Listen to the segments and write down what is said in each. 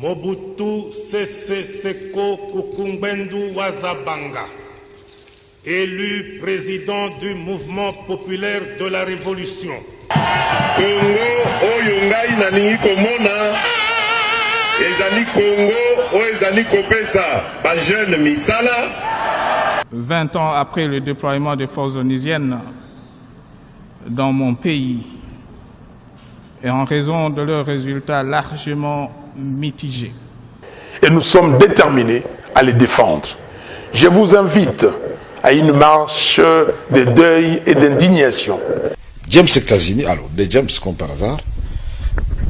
Mobutu Sese Seko Kukumbendu Wazabanga, élu président du mouvement populaire de la Révolution. Congo oyongai naningi komona ezali Congo o ezali kopesa ba jeune misala. 20 ans après le déploiement des forces onusiennes dans mon pays et en raison de leurs résultats largement mitigés. Et nous sommes déterminés à les défendre. Je vous invite à une marche de deuil et d'indignation. James Kazini, alors de James comme par hasard,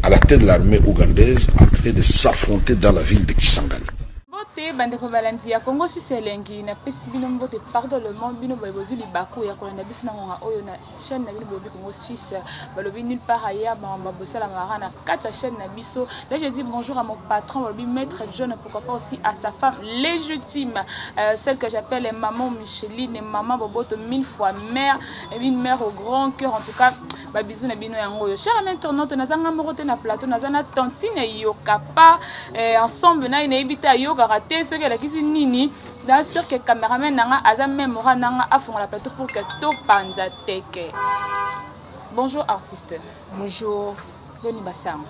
à la tête de l'armée ougandaise, en train de s'affronter dans la ville de Kisangani. Bandeko balandi ya Congo Suisse elengi na pesi bino mbote pardon le monde bino boyebozu libaku ya kolanda biso na ngonga oyo na chaîne na bino boyebi Congo Suisse balobi nulle part ailleurs ba bosala marana kata chaîne na biso. Là je dis bonjour à mon patron balobi maître John, pourquoi pas aussi à sa femme légitime, celle que j'appelle maman Micheline et maman Boboto 1000 fois mère et une mère au grand cœur. En tout cas ba bisou na bino yango yo cher ami internaute nazanga morote na plateau nazana tantine yokapa ensemble na ina ebita yoka raté ce que la kisi nini dans sûr que cameraman nanga aza memora nanga afonga la plateau pour que to panza teke. Bonjour artiste. Bonjour. Doni Bassam.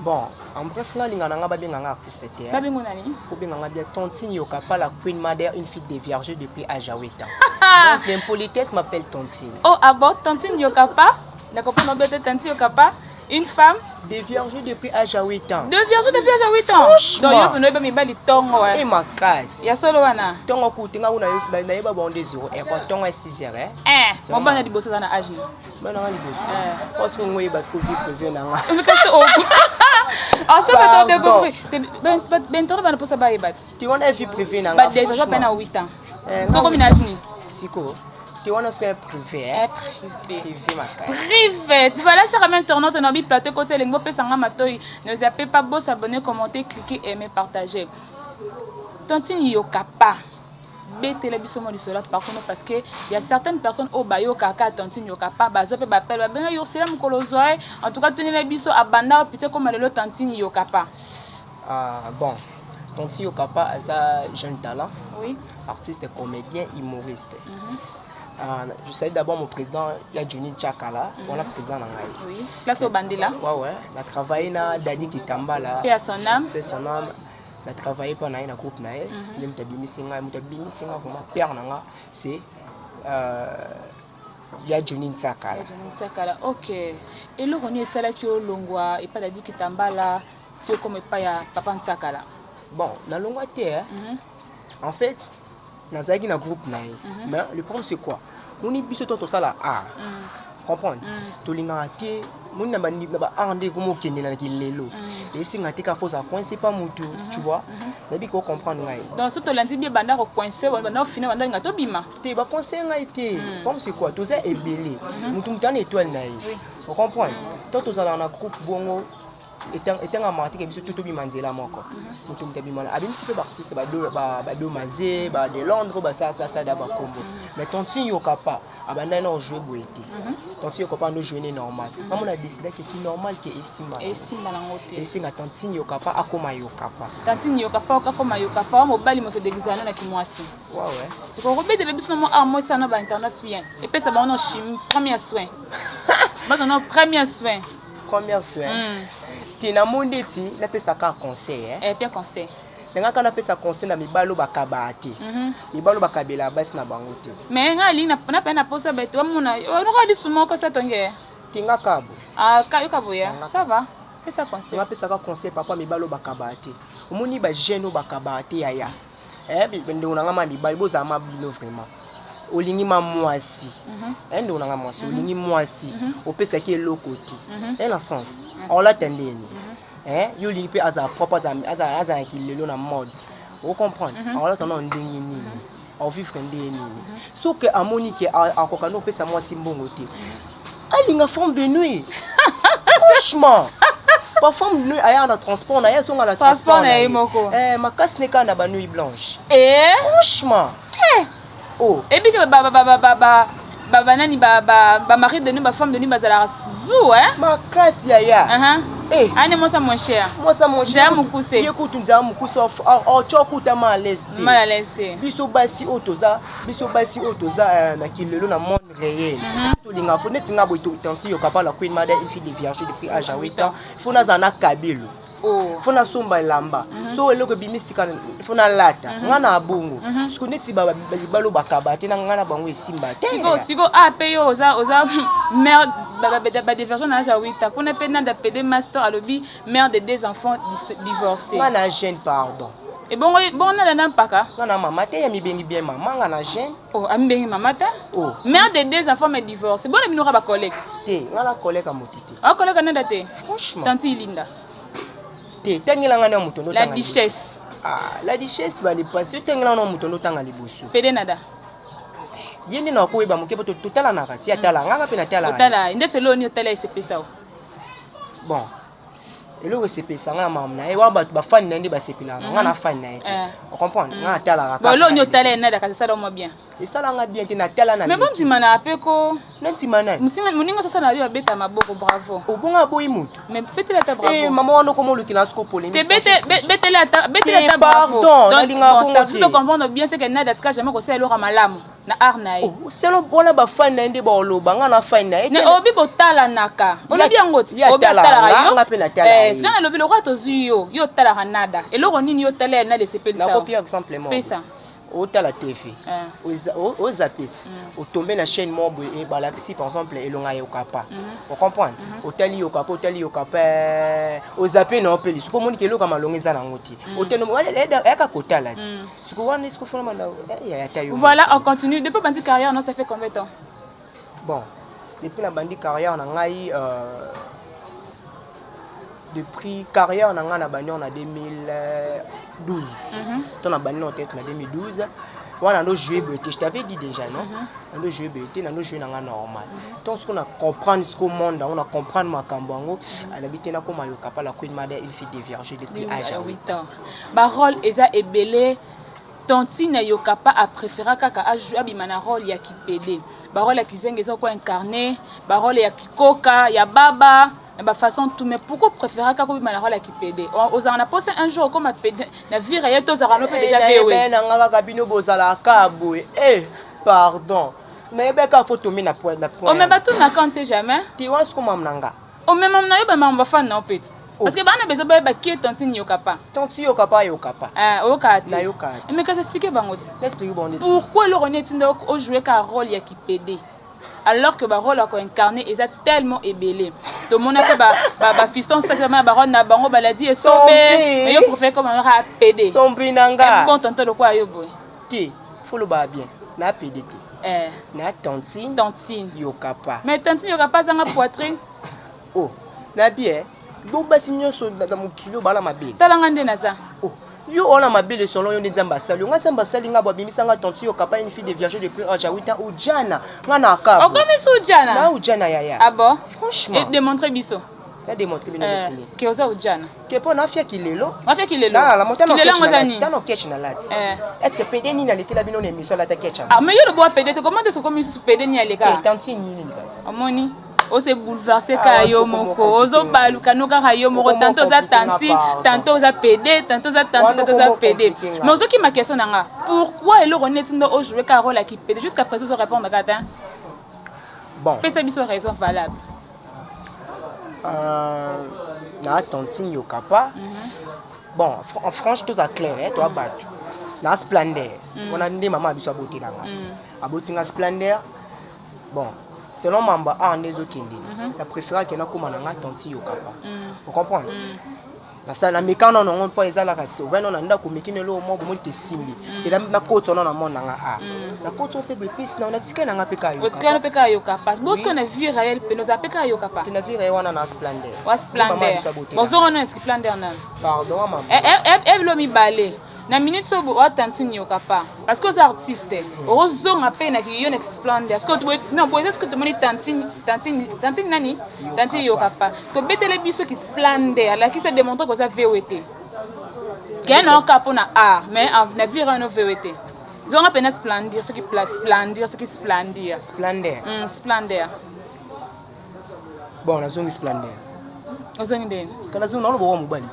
Bon, en bref là linga nanga babi nanga artiste té. Babi ngonani? Ko bi nanga bien Tontine Yokapa, la Queen Mother, une fille déviergée depuis Ajaweta. Donc l'impolitesse m'appelle Tontine. Oh ah bon, Tontine Yokapa? D'accord, pas bien Tontine Yokapa. Une femme déviergée depuis âge à 8 ans. Déviergée depuis âge à 8 ans. Donc, il y a des bali tongo. Et ma casse. Il y a solo wana. Tongo kutinga una na bon des euros. Et quand tongo est 6 heures. On va aller bosser dans la âge. Ben on bosser. Parce que moi parce que vie privée na. Mais qu'est-ce que ah ça va te découvrir. Ben toi va poser ba bat. Tu on a vie privée na. Ba déjà peine à 8 ans. Est-ce que comme âge ni? Siko. Tu vois, c'est privé. Privé, ma carte. Privé. Tu vas là, cher ami internaute, on a mis plateau côté l'engo, peut s'en matoi. Ne zappez pas, beau s'abonner, commenter, cliquer, aimer, partager. Tontine Yokapa. Bête la bisomo du solat par contre parce que il y a certaines personnes au bayo kaka Tontine Yokapa, bazope bapel, ben yorsela mukolozoe. En tout cas, tenez la biso abanda, peut-être comme le Tontine Yokapa. Bon. Tontine Yokapa, c'est un jeune talent. Oui. Artiste, comédien, humoriste. Je salue d'abord mon président, il y a Johnny Tchakala, on a président Nangaï. Oui, place au Bandela. Ouais, on a travaillé dans Dadi Kitamba là. Paix à son âme. Paix à son âme. On a travaillé pendant un groupe naïf. Même Tabimi Singa, vraiment père Nanga, c'est il y a Johnny Tchakala. Johnny Tchakala, ok. Et le on est celle qui est au Longwa et pas Dadi Kitamba là, tu comme pas ya Papa Tchakala. Bon, dans Longwa terre, en fait. Nazagi na groupe naïf. Mais le problème c'est quoi? On est biso tout ça là. Comprendre? Tolinga té, mon na bandi na ba ande comme kende na kilelo. Et si ngati ka force à coincer pas mutu, tu vois? Nabi ko comprendre ngai. Donc surtout lundi bien banda ko coincer, banda au final banda ngato bima. Té ba coincer ngai té. Comme c'est quoi? Toza ebelé. Mutu mutane étoile naïf. Vous comprenez? Tout ça là na groupe bongo. Étant amateur que biso tout bimanzela moko mutu mtabimana abimisi pe artiste ba do mazé ba de Londres ba ça d'aba Congo mais Tontine Yokapa abanda na jouer boité Tontine Yokapa no jouer normal on a décidé que qui normal que esima na ngote esinga Tontine Yokapa akoma Yokapa Tontine Yokapa akoma Yokapa mobali mo se déguisana na kimwasi ouais c'est ko robete le biso mo moi ça na ba internet bien et puis ça ba on chimie premier soin ba on premier soin na monde ti na pesa ka conseil bien conseil nga kana pesa conseil na mibalo bakabate mibalo bakabela basi na bango te mais nga li na pena posa beto mona ono ka di sumo ko satonge tinga kabo ka kabo ya ça va pesa conseil nga pesa ka conseil papa mibalo bakabate omoni ba jeune bakabate yaya bende na ngama mibalo boza ma bino vraiment olingi ma mwasi ndo na ngama mwasi olingi mwasi opesa ki elokoti en sens on l'attendait yo li pe as a propre as a qui le na mode vous comprenez on l'attend ndingi nini on vivre ndingi nini so que amonique akokano pesa mwasi mbongo te alinga forme de nuit franchement pas forme de nuit aya na transport na yeso ngala transport ma casse ne kana ba nuit blanche franchement oh et puis ba nani ba mari de nous ba femme de nous bazala zou ma casse yaya Eh. Ane moi ça moins cher. Moi ça mon cher. Mukuse. Écoute nous avons mukuse au chokuta mal à l'est. Mal à l'est. Biso basi otoza na kilelo na monde réel. To linga fo net nga boito tansi yo kapala Queen Mother une fille de vierge depuis âge à 8 ans. Faut na zana kabelo. Oh. Faut na somba lamba. So eloko bimisika faut na lata. Ngana abungu. Siko neti balo bakabate na ngana bango esimba. Siko apeyo oza mère ba de version na âge à 8 ans. Kuna pe na da PD master alobi mère de 2 enfants divorcés. Ngana jeune pardon. Et bon na na paka. Ngana mama te ya mi bengi bien mama ngana jeune. Oh ami bengi mama ta. Oh. Mère de 2 enfants mais divorcés. Bon na ba collecte. Te ngana collecte motiti. Ah collecte na date. Franchement. Tanti Linda. La duchesse. Ah, la duchesse va les passer. Tengela no mutondo tanga liboso. Pede nada. Yeni na ko eba muke to tala na kati ya tala nganga pe na tala. Tala, ndetse lo ni tala SPSA. Bon. Elo SPSA nga mam na e wa ba fan na ndi ba sepila nga na fan na ete. On comprend? Nga tala ka. Bon lo ni tala nada ka ça moi bien. Et ça nga bien te na tala na. Mais bon dimana apeko. Nanti mana. Muningo sasa na yo beta maboko bravo. Obonga boy mutu. Mais betela ta bravo. Eh maman wana komo lukila sko polémique. Te betela ta bravo. Pardon, na linga ko ngoti. Tu comprends bien c'est que nada tika jamais ko c'est elora malamu na arnaï. Oh, c'est le bon ba fan na ndi ba oloba nga na fan na. Ne obi botala naka. Obi ngoti. Obi tala yo. Nga pe na tala. Eh, sika na lobi le roi tozu yo tala nada. Eloro nini yo tala na de sepel ça. Na copie exemplement. Pesa. Ota la TV aux zapeti au tomber na chaîne mobo et balaxi par exemple elonga yokapa on comprend otali yokapa aux zapé non peli siko moni kelo kama longeza na ngoti oteno eka kota là siko wana siko fona manda ya tayo. Voilà, on continue depuis bandi carrière non ça fait combien de temps? Bon depuis la bandi carrière na ngai depuis carrière na nga na bandi on a 2012 ton a bandi en tête en 2012 on a nos joué BT je t'avais dit déjà non on a joué BT on a joué na nga normal donc ce qu'on a comprendre ce monde on a comprendre makambango à l'habiter na comme yo kapala Queen Mother une fille de vierge depuis âge à 8 ans parole eza ebelé Tantine Yokapa a préféré kaka a joué abimana rôle ya kipede parole ya kizenga eza ko incarner parole ya kikoka ya baba ba façon tout mais pourquoi préférer kaka abimana rôle ya kipede aux en a posé un jour comme apede na vie réelle to zara no pe déjà bewe na ngaka kabino bozala kabwe pardon mais beka faut tomber na point on me batu na quand jamais ti wan sko mam nanga on me mam na yo ba mam ba fan na opeti. Parce que bana bezo ba qui Tantine Yokapa. Tantine Yokapa. Ah, okati. Na yokati. Mais qu'est-ce expliquer bangoti? Explique bon. Pourquoi le René Tindo au jouer un rôle ya qui pédé alors que ba rôle a incarné est tellement ébélé. Tout le monde a ba fiston ça c'est ma baronne na bango baladi et sombe mais yo préfère comme on aura pédé. Sombe nanga. Bon tonton le quoi yo boy. Ti, faut le ba bien. Na pédé. Na Tantine Yokapa. Mais Tantine Yokapa zanga poitrine. Oh, na bien. Boba sinyo so da mukilo bala mabele. Talanga nde naza. Oh, yo ona mabele solo yo nzamba sali. Nga nzamba sali nga babimisa nga Tantine Yokapa une fille de vierge depuis âge à 8 ans ujana. Nga na akabo. O comme so ujana. Na ujana yaya. Ah bon? Franchement. Et démontrer biso. Na démontrer bino betini. Que oza ujana. Que po na fia kilelo. Na fia kilelo. Na la montagne kilelo ngozani. Dans catch na lati. Est-ce que PD ni na lekela bino na émission la ta catch. Ah mais yo le bois PD comment est-ce que comme PD ni aleka. Tantine ni bas. Amoni. On s'est bouleversé car yo moko ozo baluka no car yo moko tantôt za Tantine tantôt za PD tantôt za Tantine tantôt za PD mais ozo qui ma question nanga pourquoi elle René Tindo au jouer car rôle qui PD jusqu'à présent on répondre gata bon peut ça biso raison valable na Tantine Yokapa bon en franche tout ça clair hein toi battu na Splendeur on a ndé maman biso aboté nanga abotinga Splendeur bon selon Mamba a ndezo kindi la préférence que na koma na Tantine Yokapa vous comprenez parce que la mécano non on pas ezala kati o veno na nda ko mekine lo mo bo mo te simbi te na koto na mo nanga a na koto pe be pis na tika na peka yo tika na peka yo kapa parce que na vie réelle pe nos apeka yo kapa te na vie réelle wana na Splendeur wa Splendeur bonzo on est Splendeur na pardon maman lo mi balé na minute so bo Tantine Yokapa parce que aux artistes ozo ngape na ki yo na Splendeur parce que non pour est-ce que tout le monde Tantine nani Tantine Yokapa parce que betele biso ki Splendeur là qui se démontre que ça VOT qu'un on capo na art mais na vie réelle no VOT ils ont appelé Splendeur ce qui place Splendeur ce qui Splendeur Splendeur Splendeur bon na zongi Splendeur Kana zo na lo bo mobali.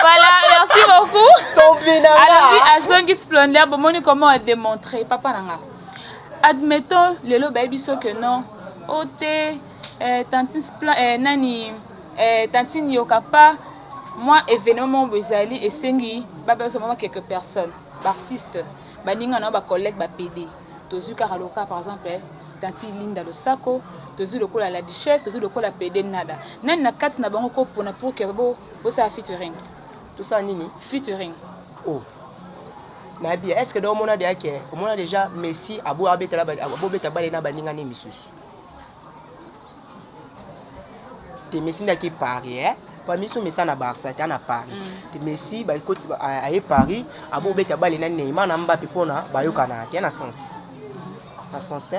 Voilà, merci beaucoup. Son binanga. Alors oui, Azongi Splendeur, bon comment démontrer papa nanga. Admettons le lo biso que non. Ote tantine tantine yokapa moi événement bozali et sengi baba so quelques personnes, artistes, baninga na ba collègue ba PD. Tozu karaloka par exemple, tanti Linda Losako, tozu lokola la Duchesse, tozu lokola PD nada. Nani na kati na bango ko pona pour que bo ça featuring. Tout ça nini? Featuring. Oh. Nabi, est-ce que dans mon ade yake, on a déjà Messi abo abeta ba abo beta ba na baninga ni misusu. Te Messi na ki Paris, pas miso Messi na Barça, ta na Paris. Te Messi ba ikoti a Paris, abo beta ba na Neymar na Mbappé pona ba yokana, ta na sens. Na sens te.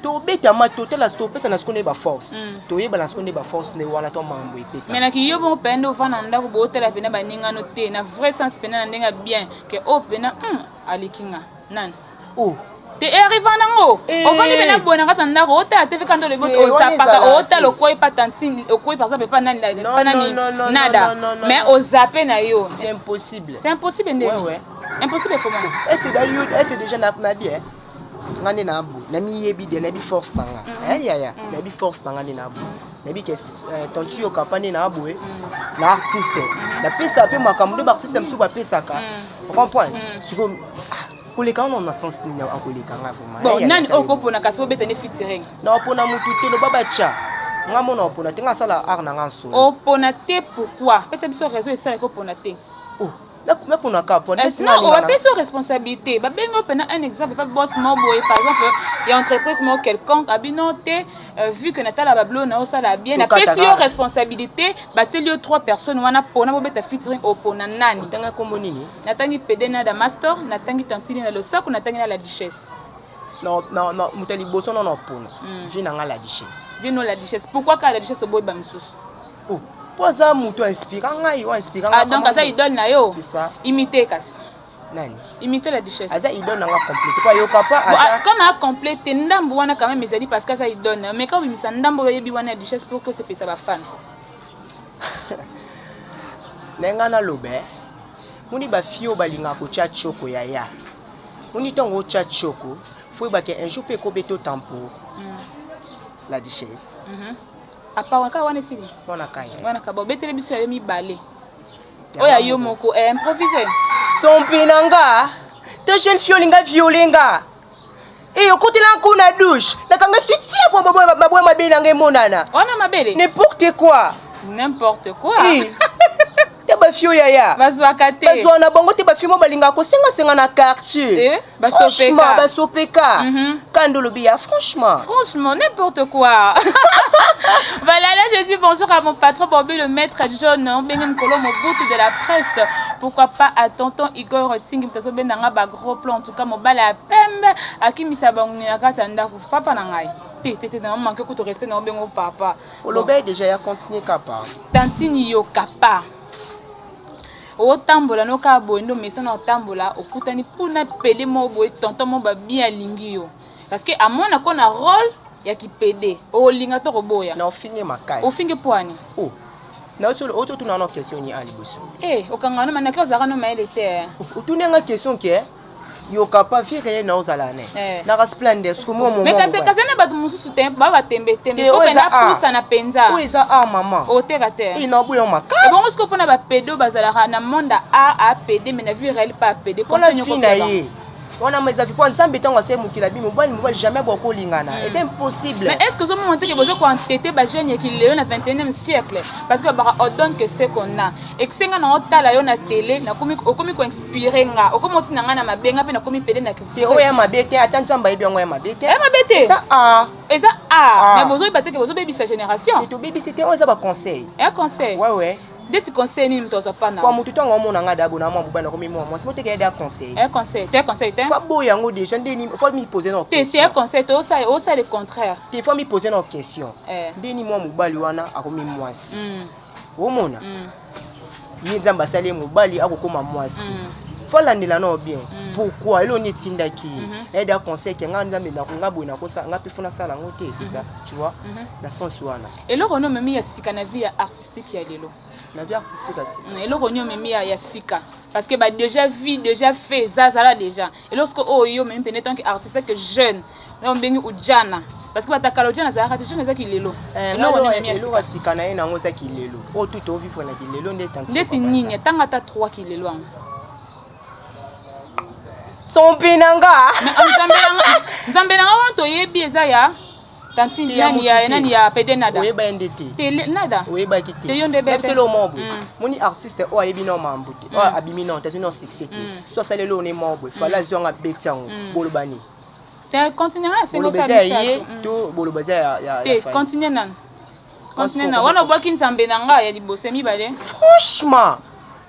To beta ma total la stopper ça na ce qu'on est ba force. To yeba na ce qu'on est ba force ne wana to mambo epesa. Mais na ki yo bon pendo vana ndako bo hôtel pena baninga no te na vrai sens pena ndenga bien que o pena alikinga nan. Oh. Te arrive nango. O vani pena bona kasa ndako o ta TV kanto le bot o zapaka o ta lo koi pa tantine o koi par exemple pas nani nada. Mais o zappé na yo. C'est impossible. C'est impossible ndenge. Ouais. Impossible comment? Est-ce déjà na bien? Ngani na bu na mi yebi de na bi force nanga ya na bi force nanga ni na bu na bi que tontu yo kapane na bu na artiste na pesa pe makambo de artiste msu ba pesa ka on comprend siko koleka on na sens ni na koleka nga vraiment bon nani okopo na kaso beta ne featuring na opona mutu te lo baba cha nga mona opona te nga sala art na nga so opona te pourquoi pesa biso réseau et ça opona te oh mais pour na capo non on va pas sur responsabilité ba bengo pena un exemple pas boss mo boy par exemple il y a entreprise mo quelconque abinoté vu que natala bablo na osala bien na pas sur responsabilité ba telio 3 personnes wana pona bo beta featuring opona nani tanga kombo nini natangi PD na da master natangi tantini na Losako natangi na la Duchesse non mutali boso non opona vina nga la Duchesse vino la Duchesse pourquoi ka la Duchesse boy ba misusu oh poza muto inspirant ngai wa inspirant ah donc ça idole na yo c'est ça imiter kas nani imiter la Duchesse aza idole na nga complète quoi yo kapa aza comme a compléter ndambo wana quand même ezali parce que ça idole mais quand bimisa ndambo yebi wana Duchesse pour que se pesa ba fan nenga na lobe muni ba fio balinga ko cha choko ya muni tongo cha choko faut ba que un jour pe ko beto tempo la Duchesse apa waka wana sibi wana kaya wana ka bo betele biso ya mi balé oya yo moko improviser son pinanga to jeune fiolinga violinga et au côté là qu'on a douche na kanga suiti pour babwe mabele ngai monana wana mabele n'importe quoi te ba fio ya bazwaka te bazwana bango te ba fimo balinga ko senga na quartier ba sopeka kando lobia franchement n'importe quoi. Voilà, là je dis bonjour à mon patron Bobby le maître John Bengem Kolo Mobutu de la presse. Pourquoi pas à tonton Igor Tsing Mtaso Benanga ba gros plan en tout cas mon bal à pembe akimisa bangu na katanda ku papa na ngai. Tete na manque ko to respect na bengo papa. Olobe déjà ya continuer kapa. Tantini yo kapa. O tambola no ka boendo mesa na tambola okutani puna pele mo boy tonton mo ba bien lingi yo. Parce que à mon akon na rôle ya ki PD o linga to boya na ofinge makasi ofinge poani oh na oto tuna na question ni ali boso okanga na manaka zaka no maile te otunenga question ke yo kapa vire na ozala ne na rasplende sku mo mais kase na batu mususu te ba tembe so pena pusa na penza o eza maman o te kate ina buyo makasi bon sku pona ba pedo bazala na monde a PD mais na vire elle pas PD conseil ko te on a mes avis pour ensemble tant c'est mukila bi mobali jamais beaucoup lingana et c'est impossible mais est-ce que ce moment que besoin qu'on tété ba jeune qui léon na 21e siècle parce que ba on donne que c'est qu'on a et que senga na otala yo na télé na komi ko inspirer nga okomo tina nga na mabenga pe na komi pede na ki o ya mabete attends samba yebi ngo ya mabete ça eza mais besoin ba te que besoin baby sa génération et to baby c'était on ça ba conseil un conseil ouais des petits conseils ni mtoza pana kwa mutu tongo mona nga dabo na mwa bana komi mwa c'est peut-être des conseils un conseil te fa boya ngo déjà ndeni faut me poser nos questions c'est un conseil to ça le contraire te faut me poser nos questions ndeni mwa mubali wana akomi mwasi omona ni nzamba sale mubali akokoma mwasi faut l'andela non bien pourquoi il on est tindaki et da conseil que nga nzambe na nga boina ko sa nga pe fona sala ngote c'est ça tu vois dans sens wana et le renom memi ya sika na vie artistique ya lelo la vie artistique aussi et le renom memi ya sika parce que bah déjà vu déjà fait ça là déjà et lorsque oh yo même tant que artiste que jeune on bengi ujana parce que batakalo ujana za ka tujana za kilelo lo wa sika na ina ngo za kilelo o tout au vivre na kilelo ndeti nini tanga ta 3 kilelo ang son pinanga nzambe nanga wanto yebi eza ya tanti nani ya pede nada oyeba ndete tele nada oyeba kiti te yonde bebe c'est le membre moni artiste o ayebi no mambuti o abimi no tazi no succès so sale lo ne membre fala zonga betiango bolobani te continuer à sengo sa to bolobaza ya te continuer nan continue na wana boki nzambe nanga ya libosemi bale franchement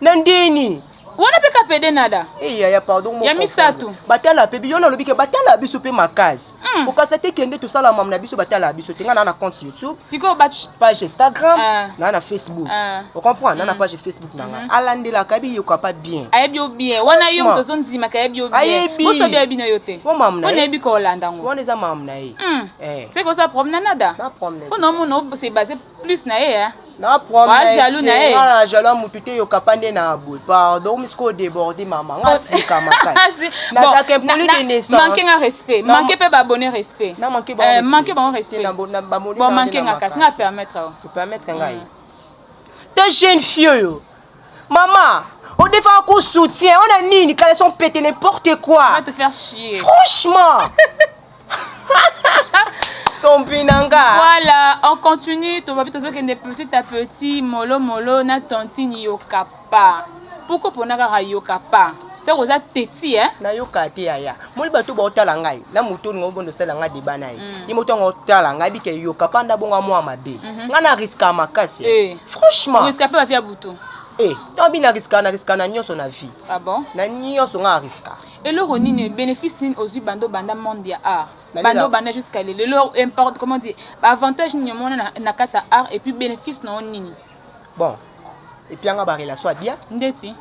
nandeni wana peka pede nada ya pardon ya misatu batala pe biyo na lobike batala biso pe makasi okasa te kende to sala mamna biso batala biso tenga na compte YouTube siko page Instagram na Facebook on comprend na page Facebook nanga alandela kabi yoka pas bien ayebio bien wana yo mtozo nzima kayebio bien boso bia bino yote mamna on ebi ko olanda ngo wana za mamna c'est quoi ça promenade nada on non c'est basé plus na na promenade jaloux na na jaloux mutute yoka pande na bout pardon misko déborder maman ngasika makasi na ça que pour lui de naissance manquer un respect manquer pe abonner respect na manquer bon respect bon manquer ngakasi nga permettre ngai ta jeune fille yo maman on défend qu'on soutien on a nini quand ils sont pété n'importe quoi va te faire chier franchement son pinanga voilà on continue to va plutôt que petit à petit molo na tontine yokapa pourquoi ponaka yokapa c'est rosa teti na yokate ya moli bato ba otala ngai na muto ngo bondo sala nga débat na yi moto ngo otala ngai bike yokapa nda bonga moi mabe nga na risque makasi franchement risque pas faire butu tombi na risque na nyoso na vie ah bon na nyoso nga risque et le ronine bénéfice nin aux bando banda monde ya art bando banda jusqu'à le leur importe comment dire avantage ni mona na kata art et puis bénéfice non nini bon et puis nga ba relation bien ndeti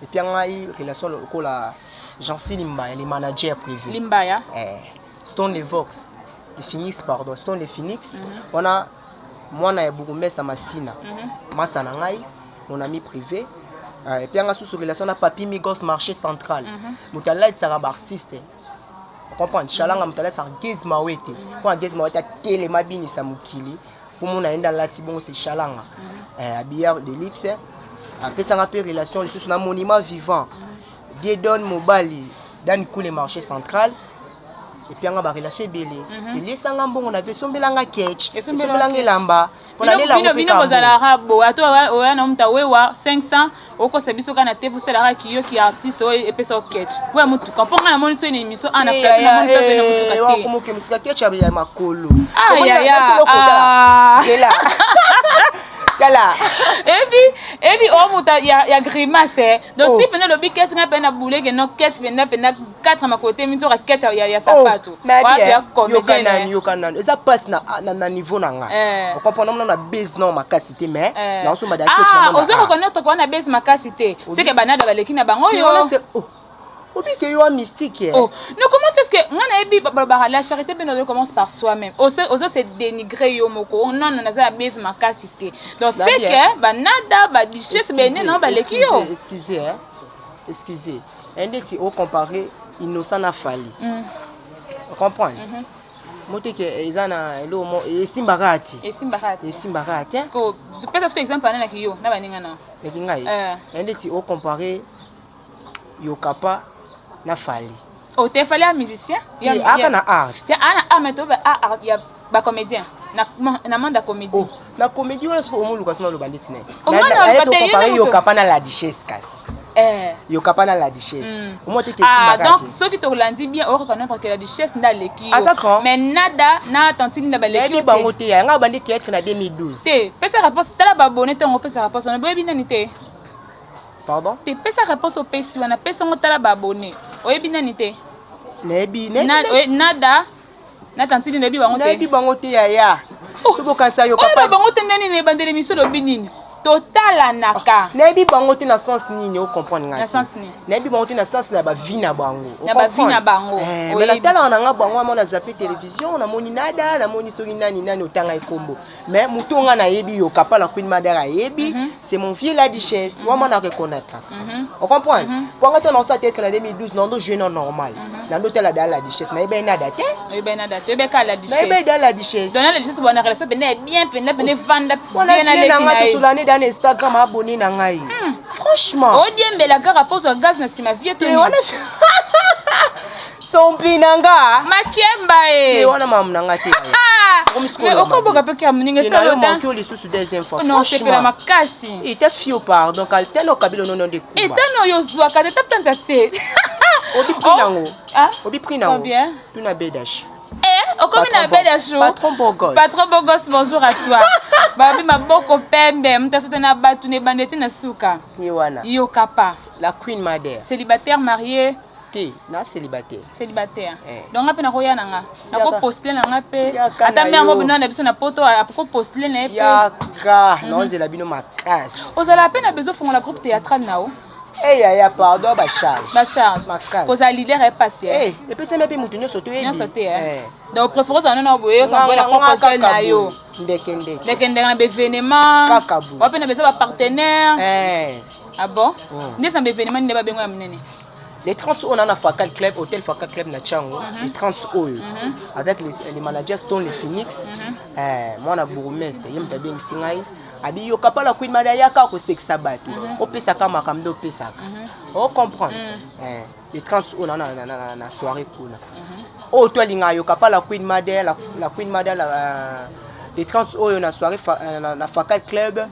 et puis nga relation ko la Jean-C Limbaya les managers privés Limbaya Stone les Vox les Phoenix pardon Stone les Phoenix on a moi na bourgmestre Masina Massa na ngai mon ami privé et puis nga sous relation na Papi Migos marché central mutala tsara artiste comprendre chalanga mutala tsara Gez Mawete pour Gez Mawete télé mabini sa mukili pour mon enda lati bon c'est chalanga bière de luxe après ça rappelle relation sur un monument vivant Diedon Mobali dans le marché central et puis on a relation belé belé sanga mbongo na version belanga ketch belanga lamba pour aller la bino bozala rabo ato oya na mta wewa 500 oko sebiso kana te vous la kiyo ki artiste o epeso ketch we mutu kamponga na monitor ni émission ana plateau na monitor na mutu ka te ko mo ke musika ketch ya makolo ya kala ebi o muta ya grimace donc si pena lobi ketch nga pena boule ke no ketch pena 4 ma côté mito ka ketch ya sapato wa ya comédien yo kanani eza passe na niveau na nga on comprend na base non makasité mais na so mada ketch na ozo reconnaître ko na base makasité c'est que banada baleki na bango yo obi que yo mystique oh mais comment est-ce que ngana ebi la charité ben commence par soi-même ozo c'est dénigrer yo moko non na za base makasité donc c'est que banada ba richesse bene non baleki yo excusez ndeti au comparer innocent na fali on comprend moto que ezana lo mo esimbakati parce que peut-être que exemple ana ki yo na baninga na ngai ndeti au comparer yokapa na fali o te fali un musicien ya na art ya ana mais to ba art ya ba comédien na manda comédie na comédie wala so omu luka sona lo banditi na na comparer yokapa na la duchesse kas yokapa na la duchesse omo te simba donc ceux qui te landi bien on reconnaître que la duchesse nda leki mais nada na tantine na ba leki ni bango te ya nga bandi théâtre na 2012 te pesa réponse tala ba bonne te on pesa réponse on boyebi nani te pardon te pesa réponse au pesi wana pesa ngotala ba abonné oyebi nani te nada na tantine nebi bango te ya so bokansa yo papa bango te nani ne bandele miso lobi nini total naka nayebi bango te na sens nini o comprendre nga na sens ni nayebi bango te na sens na ba vie na bango na ba vie na bango mais la tala na nga bango amona zappé télévision na moni nada na moni soki nani otanga ekombo mais mutonga na yebi yo kapala Queen Madara yebi c'est mon vieux la duchesse wa mona reconnaître on comprend pour nga on ça peut-être en 2012 non do jeune normal na ndo tala la duchesse na yebi na date ebe ka la duchesse na yebi la duchesse dona la duchesse bona relation bien bien vanda bien na nga solane dans Instagram abonné na ngai franchement o diembela ka rapport au gaz na sima vie to son pinanga makemba e wana mamnanga te mais okoboka pe ka muninga ça lo dan que les sous des infos non c'est pas makasi et ta fio pardon quand teno kabilo non de kuba et teno yo zwa ka ta tanta te obi prinango obi prinango combien tu na bedash Okomi na beda show. Patron Bogos. Patron Bogos, bonjour à toi. Babi maboko pembe, mtasote na batu ne bandeti na suka. Yowana. Yo kapa. La Queen Madère. Célibataire marié. T, na célibataire. Célibataire. Donc ngape na koya nanga. Na ko poster na ngape. Ata me ngo bino na biso na poto apoko poster na epe. Yaka, non zela bino makas. Ozala peine na besoin fonga la groupe théâtral nao. Eh ya pardon ba charge. Ba charge. Posa leader est passé. Eh, et puis c'est même mutu nyo soto yebi. Nyo soté donc préférence on na boye ça va la proposition na yo. Ndeke na événement. Kakabu. Wa peine besoin ba partenaire. Ah bon? Ndesa ba événement ni ba bengo ya mnene. Les 30 on a un Fakal Club, Hôtel Fakal Club Nachango, les 30 avec les managers Stone, les Phoenix, moi on a bourgmestre, il y a bien singai, abi yo kapala Queen Madara ka ko sexa batu, o pesa ka makamdo pesa ka. On comprend. Les 30 on a na soirée cool. Oh toi linga yo kapala Queen Madara, la Queen Madara les 30 on a soirée na Fakal Club.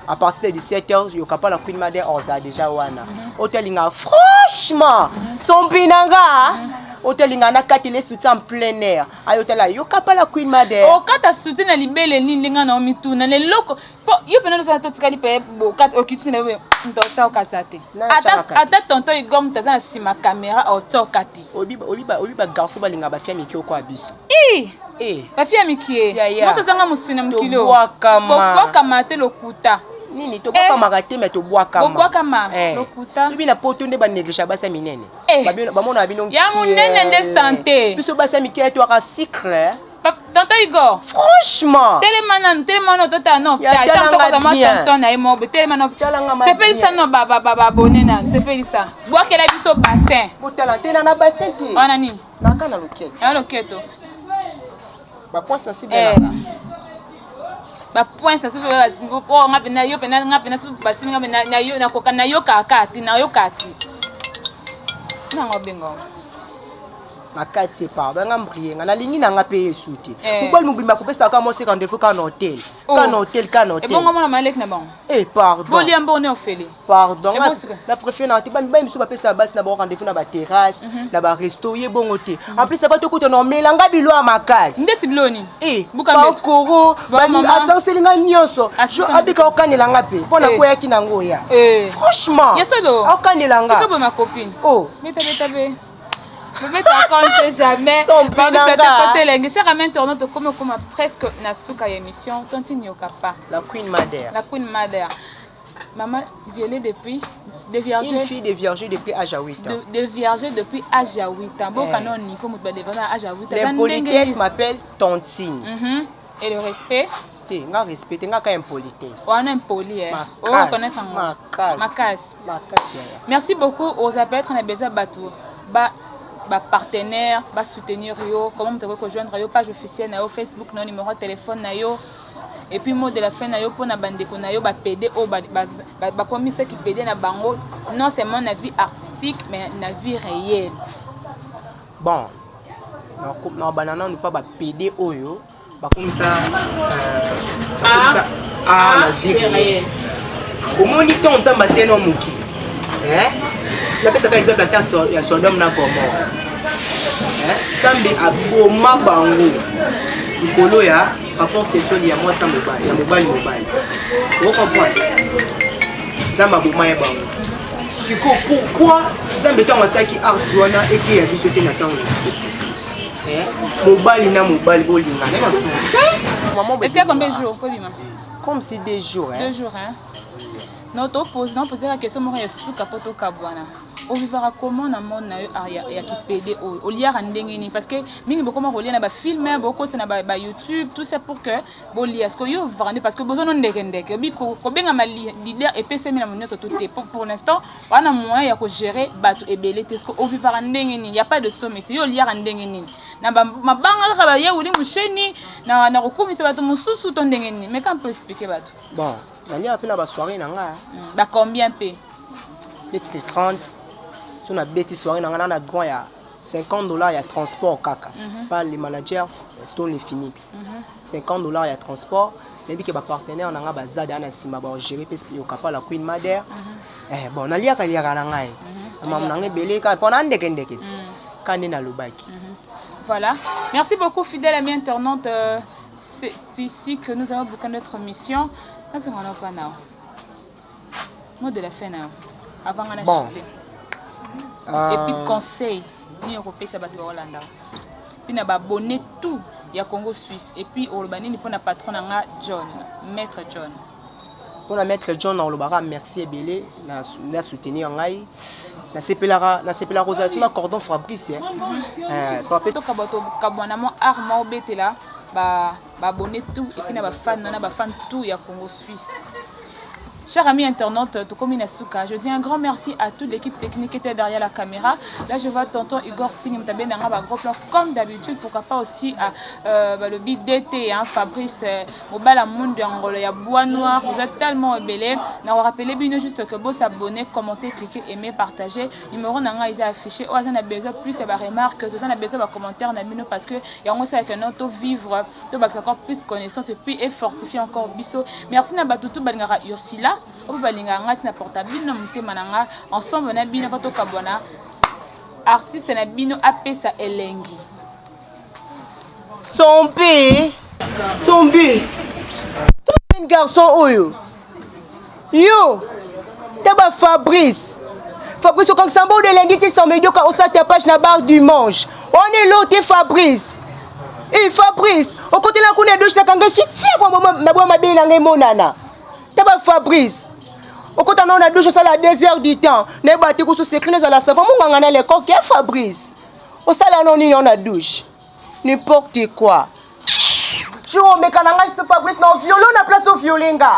À partir de 17h, yo kapala Queen Madara oza déjà wana. Hôtel linga franchement, son pinanga. Hôtel linga na katile soutien en plein air. Ay hôtel la yo kapala Queen Madara. O kata soutien na libele ni linga na omitu na le loko. Po yo pena no sa to tikali pe bo kat o kitu na we ndo sa o kasate. Ata tonto igom taza na sima caméra o to kati. Oliba garçon ba linga ba fia miki ko abiso. Ba fia miki. Mo sa zanga musina mkilo. Bo kama te lokuta. Nini to boka magate mais to boaka ma. Boaka ma. Lokuta. Bibi na poto nde ba négliger basa minene. Ba mona bino. Ya munene de santé. Biso basa miki to aka sucre. Tonton Igor. Franchement. Télémano tota non. Ta ça ma tonton na emo télémano. C'est pas ça non baba bonné na. C'est pas ça. Bois que la biso bassin. Botala tena na bassin ti. Wana ni. Na kana loketo. Na loketo. Ba point sensible na. Ba point sensible po ngapi na yo pena su bassin ngapi na yo na koka na yo kakati na yo kati. Na ngobengo. Makati c'est pardon ngambriye ngana lingi na ngape yesuti ubali mubimba kopesa ka mo 50 fois ka hotel ka hotel et bon ngomona malek na bon pardon boli ambo ne ofeli pardon na préfère na tiba mba miso ba pesa basi na ba rendez-vous na ba terrasse na ba resto ye bon hotel en plus ça va to kuto no melanga bilo a makasi ndeti biloni buka koro bani asanselinga nyonso jo abika okanela ngape pona ko yaki na ngoya franchement yesolo okanela nga sikobo ma copine beta je vais te jamais. Cher ami internaute, comme presque na suka émission, continue au capa. La Queen Madara. La Queen Madara. Maman violée depuis des vierges. Une fille de vierge depuis âge à 8 ans. De vierge depuis âge à 8 ans. Bon canon il faut me demander âge à 8 ans. L'impolitesse m'appelle tontine. Et le respect nga respecter nga ka impolitesse. On est impoli on connaît ça. Makas. Merci beaucoup aux appels on a besoin bateau. Ba partenaire, ba soutenir yo, comment vous pouvez rejoindre yo page officielle na yo Facebook, na numéro de téléphone na yo. Et puis mot de la fin na yo pour na bandeko na yo ba PD o ba promis ce qui PD na bango non seulement na vie artistique mais na vie réelle. Bon. Na banana nous pas ba PD oyo, ba comme ça la vie réelle. Au moniteur on s'en basé no muki. La pesa ka exemple ya Sodome na Gomorrhe. Zambe aboma bango. Ikolo ya rapport sexuel ya mwasi na mobali. Vous comprenez? Zambe aboma ya bango. Siko pourquoi Zambe to masaki art wana eki ya biso te na tango. Mobali na mobali bolinga na système. Est-ce qu'il y a combien de jours pour bima? Comme si 2 jours. 2 jours, hein. Non, poser la question, moi, je suis capoto kabwana. On vivra comment dans le monde qui pédé au lieu de parce que mingi beaucoup relié na ba film beaucoup na ba YouTube tout ça pour que bon lié ce que yo vendre parce que besoin on ndeke biko ko benga ma leader et PC mina monyo surtout pour l'instant on a moyen ya ko gérer bato et belé parce que au vivra ndengeni il y a pas de sommet yo lié ndengeni na ba mabanga ka ba ye uli musheni na kokumisa bato mususu to ndengeni mais quand peut expliquer bato bon nani apena ba soirée nanga ba combien p petit 30 si on a bêtis soirée, on a droit à $50 il y a transport kaka. Pas les managers, Stone les Phoenix. $50 il y a transport. Mais bien que les partenaires on a bazar dans la cima ba gérer parce que yo capable la Queen Mother. Bon on a lié kali kana ngai. On a belé quand on a ndeke kiti. Quand na lubaki. Voilà. Merci beaucoup fidèles amis internautes. C'est ici que nous avons bouclé notre mission. Ça se rend pas now. Mot de la fin now. Avant on a chuté. Et puis conseil ni européen ça va te Hollande puis na ba abonné tout ya Congo Suisse et puis olobani ni pona patron nga John maître John pour la maître John na olobara merci ebele na soutenir ngai na sepela rosation na cordon Fabrice papa to kabato kabwana mo arma obetela ba abonné tout et puis na ba fan tout ya Congo Suisse. Chers amis internautes, je dis un grand merci à toute l'équipe technique qui était derrière la caméra. Là, je vois tonton Igor Tsing comme d'habitude. Pourquoi pas aussi à le big DT, Fabrice, Mobala Monde Angolo, il y a Bois Noir. Vous êtes tellement ébélés. Nous rappelez bien juste que vous s'abonner, commenter, cliquer, aimer, partager. Numéro nanga ils affiché. On a besoin plus de remarques, tout ça on a besoin de commentaires parce que il y a aussi que notre vivre, tout encore plus connaissance et puis fortifier encore biso. Merci na batutu balingara Ursula. On va linga ngati na portable na mutema nanga ensemble na bino foto kabona artiste na bino apesa elengi Sombi un garçon oyo yo taba Fabrice au Kansambo de lundi ti samedi ka osa ta page na barre du manche on est l'autre Fabrice et Fabrice au côté la kuna douche la kanga si pour na bwa mabe na ngai monana taba Fabrice au côté on a douche ça la 2 heures du temps ne bati ko sous secret za la savon mon ngana le coq Fabrice au sala non ni on a douche n'importe quoi je on me kananga c'est Fabrice na violon na place au violinga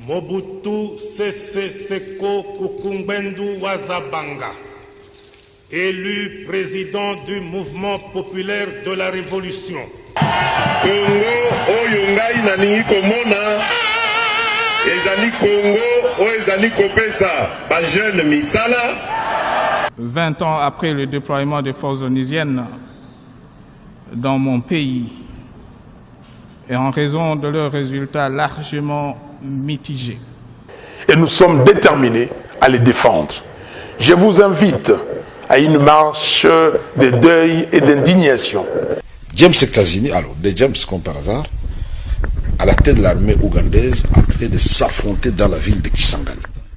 Mobutu Sese Seko Kukumbendu Wazabanga, élu président du mouvement populaire de la Révolution. Congo Oyungai Naningi Komona, Ezali Congo Ezali Kopesa, ba jeune Misala. 20 ans après le déploiement des forces onusiennes dans mon pays, et en raison de leurs résultats largement mitigés. Et nous sommes déterminés à les défendre. Je vous invite à une marche de deuil et d'indignation. James Kazini, alors de James comme par hasard, à la tête de l'armée ougandaise, en train de s'affronter dans la ville de Kisangani.